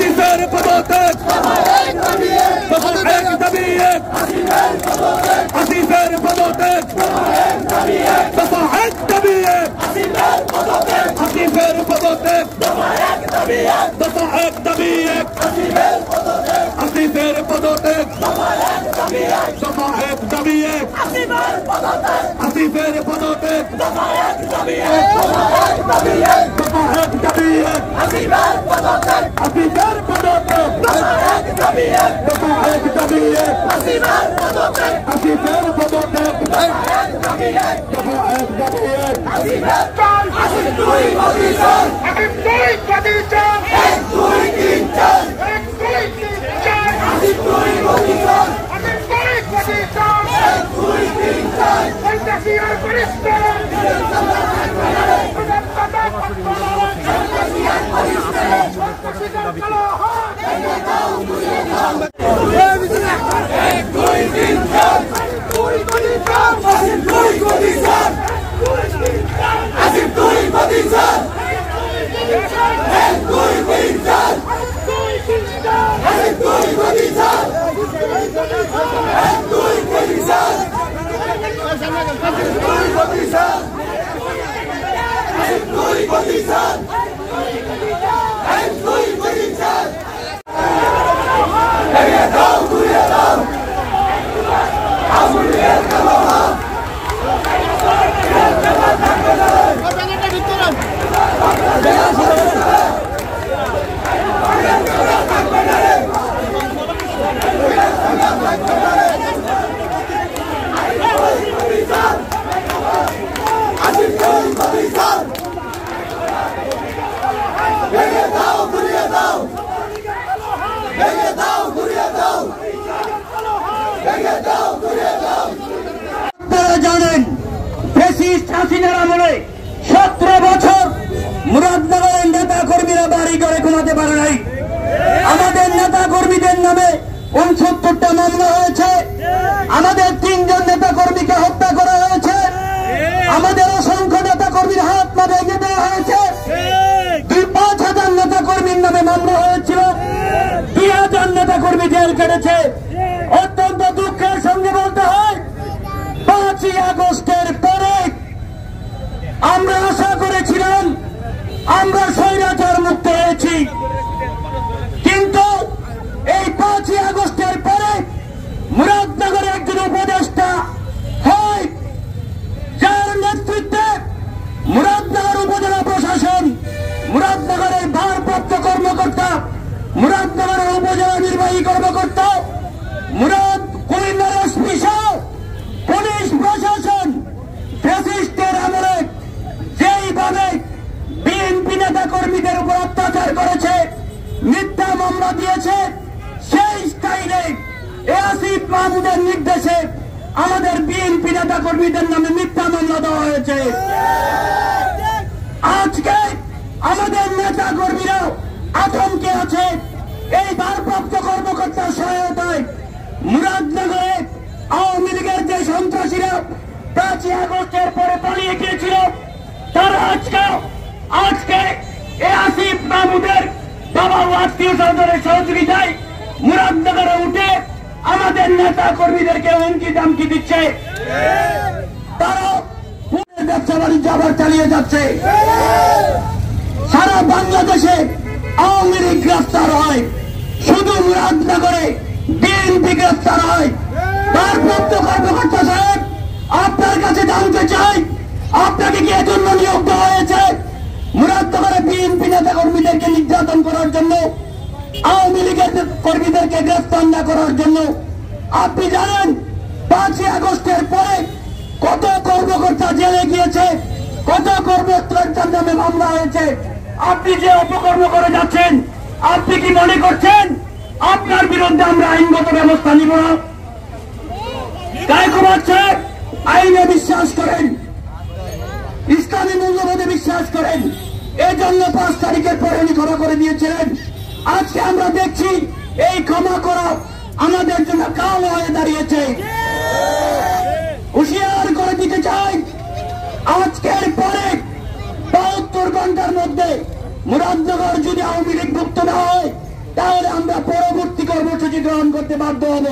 আসিফের পদত্যাগ দাবি এক আসিফের পদত্যাগ দফা এক দাবি এক আসিফের পদত্যাগ দফা এক দাবি এক আসিফের পদত্যাগ দফা এক দাবি এক আসিফের পদত্যাগ দফা এক দাবি এক দফা এক দাবি এক আসিফের পদত্যাগ আসিফের পদত্যাগ দফা এক দাবি এক দফা এক দাবি এক আসিফের পদত্যাগ আসিফের পদত্যাগ দফা এক দাবি এক দফা এক দাবি এক আসিফের চাল আসিফ দুই মোদি চাল আসিফ দুই মোদি চাল 1 2 3 4 1 2 3 4 আসিফ দুই মোদি চাল আসিফ দুই মোদি চাল 1 2 3 4 সন্ত্রাসীর পরিষ্কার জানেন ফ্যাসিস্ট হাসিনার আমলে 17 বছর মুরাদনগরের নেতা কর্মীরা বাড়ি করে ঘুমাতে পারে নাই। আমাদের নেতা কর্মীদের নামে 69টা মামলা হয়েছে। আমাদের 3 জন নেতা কর্মীকে হত্যা করা হয়েছে। আমাদের অসংখ্য নেতা কর্মীর হাত পা ভেঙে দেওয়া হয়েছে। 5,000 নেতা কর্মীর নামে মামলা হয়েছিল। 2,000 নেতা কর্মী জেল কেটেছে। অত্যন্ত দুঃখের সঙ্গে বলতে হয় 5ই আগস্টের পরে আমরা আশা করেছিলাম আমরা স্বৈরাচার মুক্ত হয়েছি, কিন্তু এই 5ই আগস্টের পরে মুরাদনগরে একজন উপদেষ্টা হয়, যার নেতৃত্বে মুরাদনগর উপজেলা প্রশাসন, মুরাদনগরের ভারপ্রাপ্ত কর্মকর্তা, মুরাদনগরের উপজেলা নির্বাহী কর্মকর্তা, মুরাদ কুমিল্লার এসপি সহ পুলিশ প্রশাসন ফ্যাসিস্টের আমলে যেইভাবে বিএনপি নেতা কর্মীদের উপর অত্যাচার করেছে, মিথ্যা মামলা দিয়েছে, সেই স্টাইলে আসিফ মাহমুদের নির্দেশে আমাদের বিএনপি নেতা কর্মীদের নামে মিথ্যা মামলা দেওয়া হয়েছে। আজকে আমাদের নেতা কর্মীরা আতঙ্কে আছে। এই ভারপ্রাপ্ত কর্মকর্তার সহায়তায় মুরাদনগরে আওয়ামী লীগের যে সন্ত্রাসীরা 5ই আগস্টের পরে পালিয়ে গিয়েছিল, তারা আজকে এই আসিফ মাহমুদের বাবা ও আত্মীয় স্বজনের সহযোগিতায় মুরাদনগরে উঠে আমাদের নেতা কর্মীদেরকে হুমকি দামকি দিচ্ছে। তারা ব্যবসা বাণিজ্য আবার চালিয়ে যাচ্ছে। সারা বাংলাদেশে আওয়ামী লীগ গ্রেফতার হয়, শুধু মুরাদনগরে বিএনপি গ্রেফতার হয়। ভারপ্রাপ্ত কর্মকর্তা সাহেব, আপনার কাছে জানতে চাই, আপনাকে কি এজন্য নিয়োগ দেওয়া হয়েছে মুরাদনগরে বিএনপি নেতা কর্মীদেরকে নির্যাতন করার জন্য, আওয়ামী লীগের কর্মীদেরকে গ্রেফতার না করার জন্য? আপনি জানেন 5ই আগস্টের পরে কত কর্মকর্তা জেলে গিয়েছে, কত কর্মকর্তার নামে মামলা হয়েছে। আপনি যে অপকর্ম করে যাচ্ছেন, আপনি কি মনে করছেন আপনার বিরুদ্ধে আমরা আইনগত ব্যবস্থা নিব না? তাই ঘুমাচ্ছে, আইনে বিশ্বাস করেন, ইসলামী মূল্যবোধে বিশ্বাস করেন। এই জন্য 5 তারিখের পরে উনি ক্ষমা করে দিয়েছিলেন। আজকে আমরা দেখছি এই ক্ষমা করা আমাদের জন্য কাল হয়ে দাঁড়িয়েছে। হুঁশিয়ার করে দিতে চাই, আজকের পরে 72 ঘন্টার মধ্যে মুরাদনগর যদি আওয়ামী লীগ মুক্ত না হয়, তাহলে আমরা পরবর্তী কর্মসূচি গ্রহণ করতে বাধ্য হব।